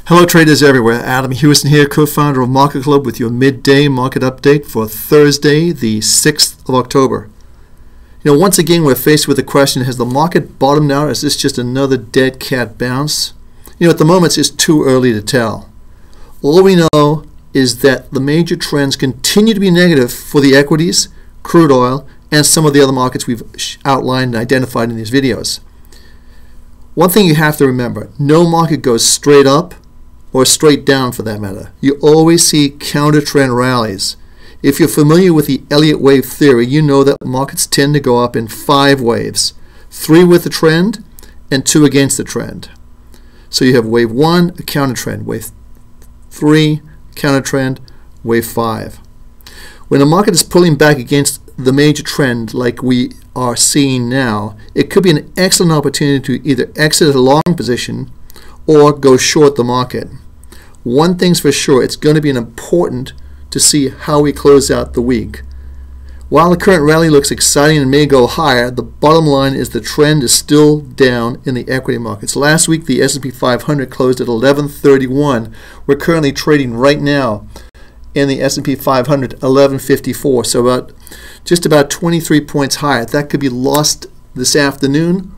Hello traders everywhere, Adam Hewison here, co-founder of MarketClub with your midday market update for Thursday, the 6th of October. Once again we're faced with the question, has the market bottomed out? Is this just another dead cat bounce? At the moment it's too early to tell. All we know is that the major trends continue to be negative for the equities, crude oil, and some of the other markets we've outlined and identified in these videos. One thing you have to remember, no market goes straight up or straight down for that matter. You always see counter-trend rallies. If you're familiar with the Elliott wave theory, you know that markets tend to go up in 5 waves. 3 with the trend and 2 against the trend. So you have wave 1, a counter-trend, wave 3, counter-trend, wave 5. When the market is pulling back against the major trend like we are seeing now, it could be an excellent opportunity to either exit a long position or go short the market. One thing's for sure, it's going to be important to see how we close out the week. While the current rally looks exciting and may go higher, the bottom line is the trend is still down in the equity markets. Last week the S&P 500 closed at 1131. We're currently trading right now in the S&P 500 1154, so just about 23 points higher. That could be lost this afternoon,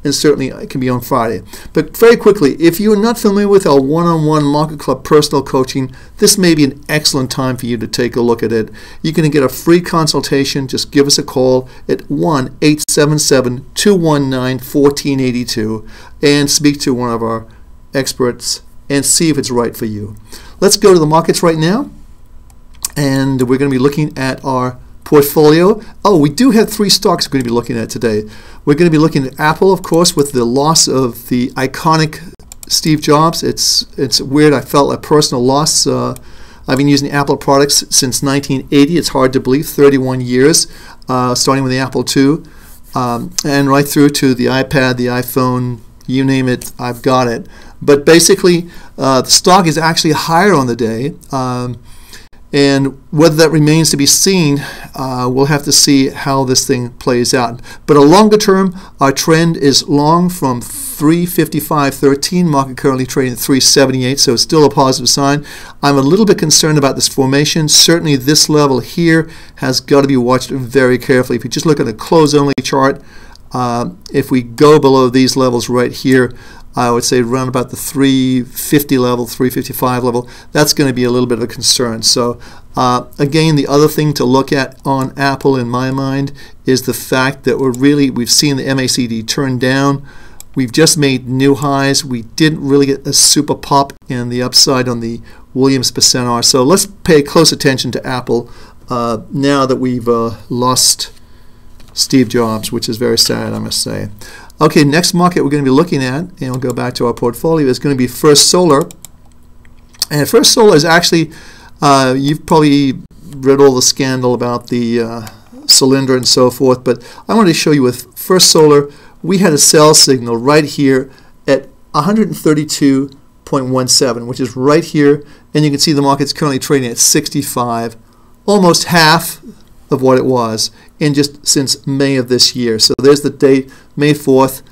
and certainly it can be on Friday. But very quickly, if you are not familiar with our one-on-one Market Club personal coaching, this may be an excellent time for you to take a look at it. You can get a free consultation. Just give us a call at 1-877-219-1482 and speak to one of our experts and see if it's right for you. Let's go to the markets right now, and we're going to be looking at our portfolio. We do have 3 stocks we're going to be looking at today. We're going to be looking at Apple, of course, with the loss of the iconic Steve Jobs. It's weird. I felt a personal loss. I've been using Apple products since 1980. It's hard to believe, 31 years, starting with the Apple II, and right through to the iPad, the iPhone, you name it, I've got it. But basically, the stock is actually higher on the day. And whether that remains to be seen, we'll have to see how this thing plays out. But a longer term, our trend is long from 355.13, market currently trading at 378, so it's still a positive sign. I'm a little bit concerned about this formation. Certainly this level here has got to be watched very carefully. If you just look at a close-only chart, if we go below these levels right here, I would say around about the 350 level, 355 level, that's going to be a little bit of a concern. So again, the other thing to look at on Apple in my mind is the fact that we've seen the MACD turn down. We've just made new highs. We didn't really get a super pop in the upside on the Williams percent R. So let's pay close attention to Apple now that we've lost Steve Jobs, which is very sad, I must say. Okay, next market we're going to be looking at, and we'll go back to our portfolio, is going to be First Solar. And First Solar is actually, you've probably read all the scandal about the cylinder and so forth, but I wanted to show you with First Solar, we had a sell signal right here at 132.17, which is right here, and you can see the market's currently trading at 65, almost half of what it was in just since May of this year. So there's the date, May 4th.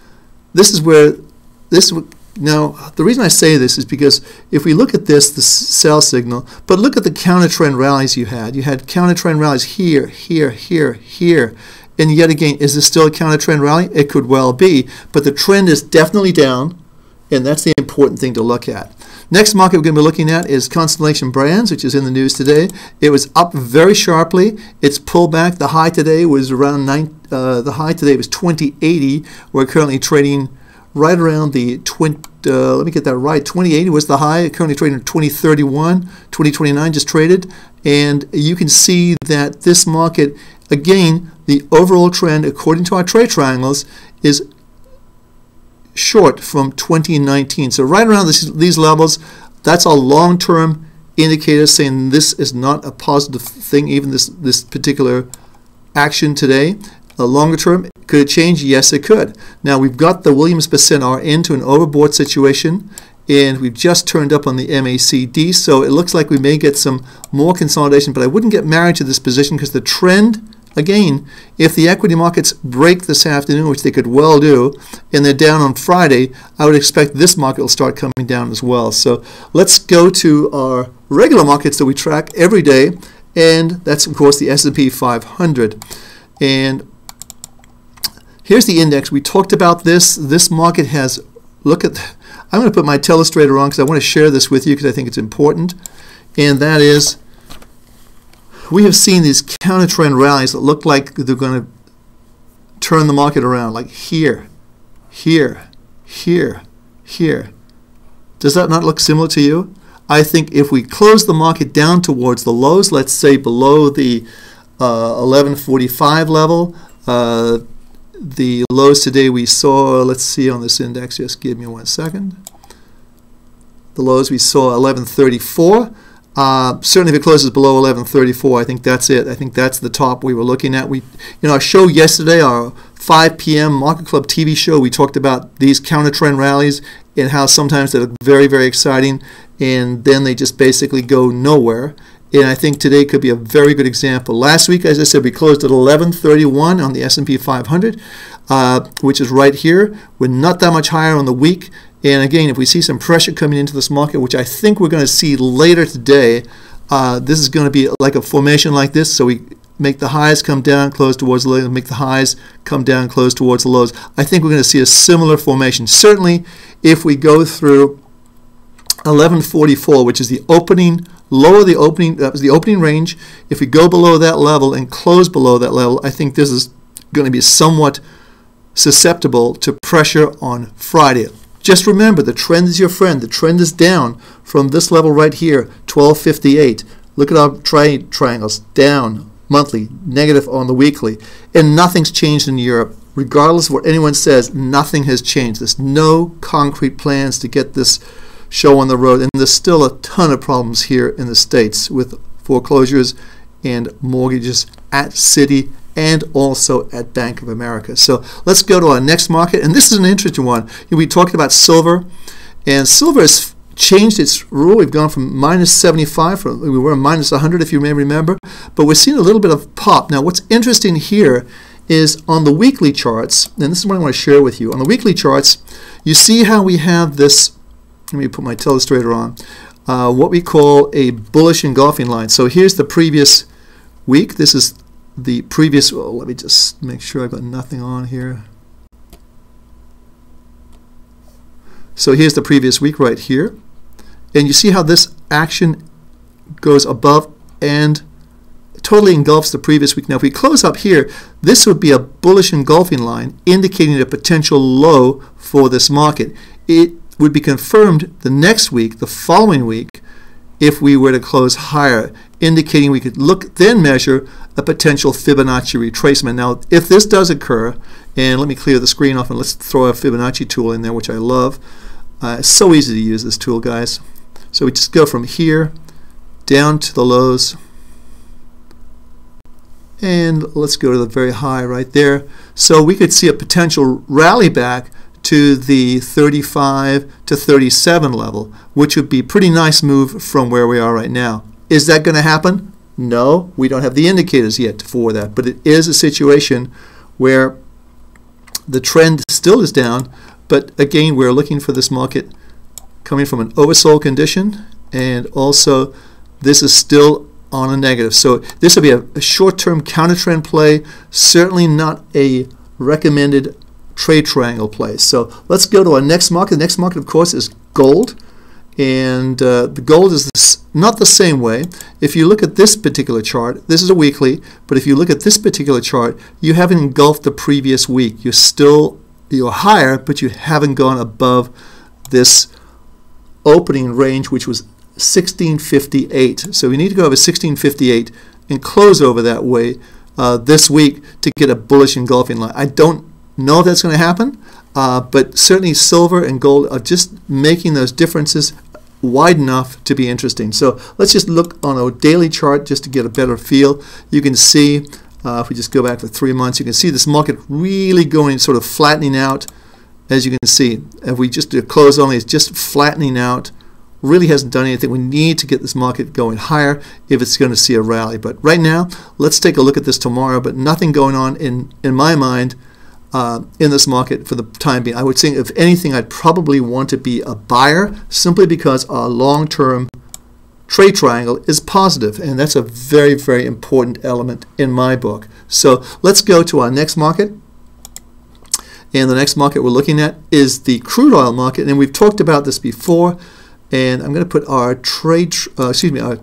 Now the reason I say this is because if we look at this, the sell signal, but look at the counter trend rallies you had. You had counter trend rallies here, here, here, here. And yet again, is this still a counter trend rally? It could well be, but the trend is definitely down, and that's the important thing to look at. Next market we're going to be looking at is Constellation Brands, which is in the news today. It was up very sharply. It's pulled back. The high today was around 2080. We're currently trading right around the let me get that right. 2080 was the high. Currently trading at 2031, 2029 just traded, and you can see that this market, again, the overall trend according to our trade triangles is short from 2019. So right around these levels, that's a long-term indicator saying this is not a positive thing, even this particular action today. A longer term, could it change? Yes, it could. Now we've got the Williams percent R into an overbought situation, and we've just turned up on the MACD, so it looks like we may get some more consolidation, but I wouldn't get married to this position because the trend again, if the equity markets break this afternoon, which they could well do, and they're down on Friday, I would expect this market will start coming down as well. So let's go to our regular markets that we track every day, and that's, of course, the S&P 500. And here's the index. We talked about this. This market has, look at, I'm going to put my telestrator on because I want to share this with you because I think it's important, and that is, we have seen these counter-trend rallies that look like they're going to turn the market around, like here, here, here, here. Does that not look similar to you? I think if we close the market down towards the lows, let's say below the 1145 level, the lows today we saw, let's see on this index, just give me 1 second. The lows we saw 1134. Certainly if it closes below 1134, I think that's it. I think that's the top we were looking at. Our show yesterday, our 5 p.m. MarketClub TV show, we talked about these counter-trend rallies and how sometimes they look very, very exciting, and then they just basically go nowhere. And I think today could be a very good example. Last week, as I said, we closed at 1131 on the S&P 500, which is right here. We're not that much higher on the week. And again, if we see some pressure coming into this market, which I think we're going to see later today, this is going to be like a formation like this. So we make the highs come down, close towards the lows, make the highs come down, close towards the lows. I think we're going to see a similar formation. Certainly, if we go through 1144, which is the opening lower, the opening range. If we go below that level and close below that level, I think this is going to be somewhat susceptible to pressure on Friday. Just remember, the trend is your friend. The trend is down from this level right here, 1258. Look at our triangles, down monthly, negative on the weekly, and nothing's changed in Europe. Regardless of what anyone says, nothing has changed. There's no concrete plans to get this show on the road, and there's still a ton of problems here in the States with foreclosures and mortgages at Citi and also at Bank of America. So let's go to our next market, and this is an interesting one. We talked about silver, and silver has changed its rule. We've gone from minus 75, we were minus 100 if you may remember, but we're seeing a little bit of pop. Now what's interesting here is on the weekly charts, and this is what I want to share with you. On the weekly charts, you see how we have this, let me put my telestrator on, what we call a bullish engulfing line. So here's the previous week. This is the previous, well, let me just make sure I've got nothing on here. So here's the previous week right here. And you see how this action goes above and totally engulfs the previous week. Now if we close up here, this would be a bullish engulfing line indicating a potential low for this market. It would be confirmed the next week, the following week, if we were to close higher, indicating we could look, then measure a potential Fibonacci retracement. Now, if this does occur, and let me clear the screen off and let's throw a Fibonacci tool in there, which I love. It's so easy to use this tool, guys. So we just go from here down to the lows, and let's go to the very high right there. So we could see a potential rally back to the 35 to 37 level, which would be a pretty nice move from where we are right now. Is that going to happen? No, we don't have the indicators yet for that, but it is a situation where the trend still is down, but again, we're looking for this market coming from an oversold condition, and also this is still on a negative. So this will be a short-term counter-trend play, certainly not a recommended trade triangle play. So let's go to our next market. The next market, of course, is gold. And the gold is not the same way. If you look at this particular chart, this is a weekly, but if you look at this particular chart, you haven't engulfed the previous week. You're higher, but you haven't gone above this opening range, which was 1658. So we need to go over 1658 and close over that way this week to get a bullish engulfing line. I don't know if that's going to happen, but certainly silver and gold are just making those differences wide enough to be interesting. So let's just look on a daily chart just to get a better feel. You can see, if we just go back for 3 months, you can see this market really going sort of flattening out. As you can see, if we just do close only, it's just flattening out really hasn't done anything. We need to get this market going higher if it's going to see a rally. But right now, let's take a look at this tomorrow, but nothing going on in my mind in this market for the time being. I would say, if anything, I'd probably want to be a buyer simply because our long-term trade triangle is positive, and that's a very, very important element in my book. So let's go to our next market. And the next market we're looking at is the crude oil market, and we've talked about this before. And I'm going to put our our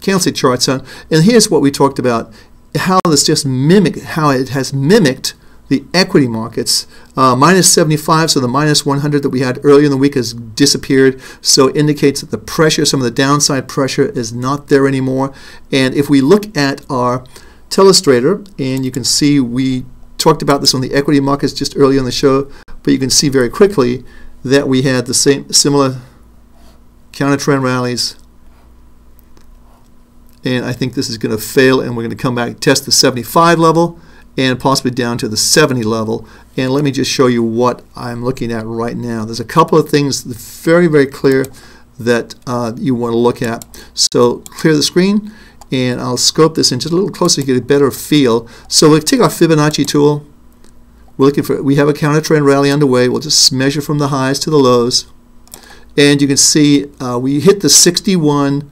candlestick charts on. And here's what we talked about: how this just how it has mimicked the equity markets. Minus 75, so the minus 100 that we had earlier in the week has disappeared. So it indicates that the pressure, some of the downside pressure, is not there anymore. And if we look at our telestrator, and you can see we talked about this on the equity markets just earlier in the show, but you can see very quickly that we had the similar counter trend rallies, and I think this is going to fail, and we're going to come back, test the 75 level and possibly down to the 70 level. And let me just show you what I'm looking at right now. There's a couple of things very, very clear that you want to look at. So clear the screen, and I'll scope this in just a little closer to get a better feel. So we'll take our Fibonacci tool. We have a counter trend rally underway. We'll just measure from the highs to the lows. And you can see we hit the 61.8%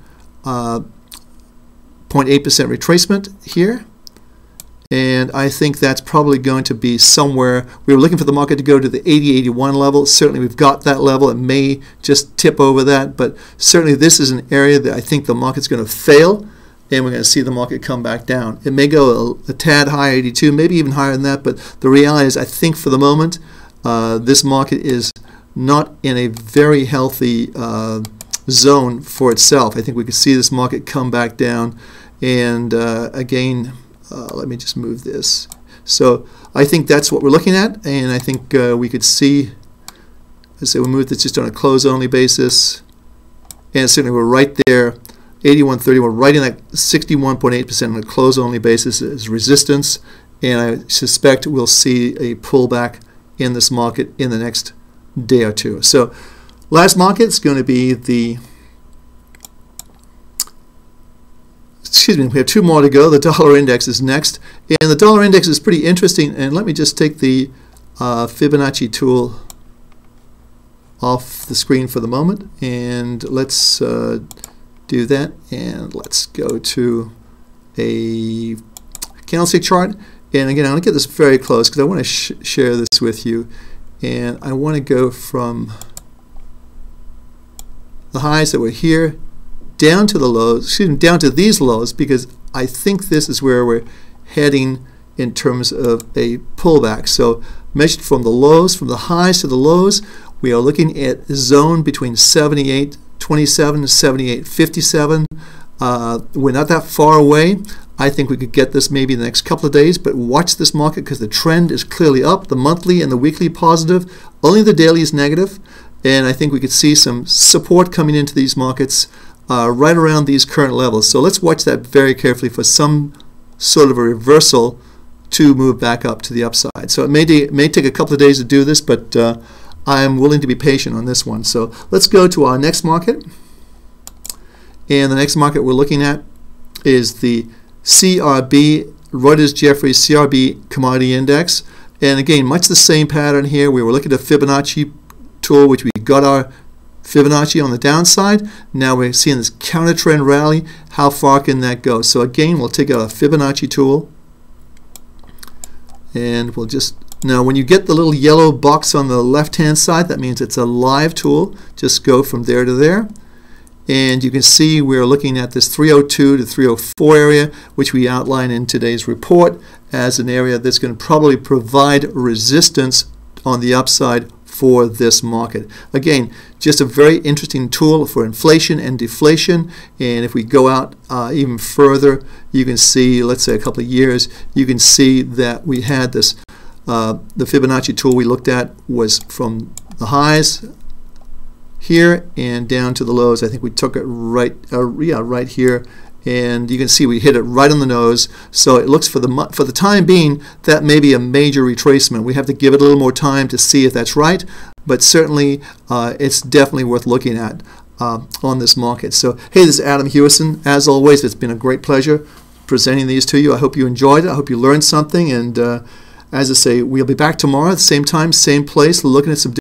retracement here. And I think that's probably going to be somewhere. We were looking for the market to go to the 80-81 level. Certainly we've got that level. It may just tip over that, but certainly this is an area that I think the market's going to fail, and we're going to see the market come back down. It may go a tad higher, 82, maybe even higher than that, but the reality is I think for the moment this market is not in a very healthy zone for itself. I think we could see this market come back down, and again, let me just move this. So I think that's what we're looking at, and I think we could see, let's say we move this just on a close-only basis, and certainly we're right there, 81.30, we're right in that 61.8% on a close-only basis as resistance, and I suspect we'll see a pullback in this market in the next day or two. So last market is going to be the, we have two more to go. The dollar index is next, and the dollar index is pretty interesting. And let me just take the Fibonacci tool off the screen for the moment, and let's do that, and let's go to a candlestick chart. And again, I'm going to get this very close because I want to share this with you. And I want to go from the highs that were here down to the lows, down to these lows, because I think this is where we're heading in terms of a pullback. So measured from the lows, from the highs to the lows, we are looking at a zone between 78.27 and 78.57. We're not that far away. I think we could get this maybe in the next couple of days, but watch this market because the trend is clearly up. The monthly and the weekly positive, only the daily is negative, and I think we could see some support coming into these markets right around these current levels. So let's watch that very carefully for some sort of a reversal to move back up to the upside. So it may take a couple of days to do this, but I'm willing to be patient on this one. So let's go to our next market, and the next market we're looking at is the CRB, Reuters Jefferies CRB Commodity Index. And again, much the same pattern here. We were looking at the Fibonacci tool, which we got our Fibonacci on the downside. Now we're seeing this counter trend rally. How far can that go? So again, we'll take out a Fibonacci tool, and we'll just, now when you get the little yellow box on the left hand side, that means it's a live tool. Just go from there to there. And you can see we're looking at this 302 to 304 area, which we outline in today's report as an area that's going to probably provide resistance on the upside for this market. Again, just a very interesting tool for inflation and deflation. And if we go out even further, you can see, let's say a couple of years, you can see that we had this, the Fibonacci tool we looked at was from the highs here and down to the lows. I think we took it right here, and you can see we hit it right on the nose. So it looks, for the time being, that may be a major retracement. We have to give it a little more time to see if that's right, but certainly it's definitely worth looking at. on this market. So, hey, this is Adam Hewison. As always, it's been a great pleasure presenting these to you. I hope you enjoyed it. I hope you learned something. And as I say, we'll be back tomorrow at the same time, same place, looking at some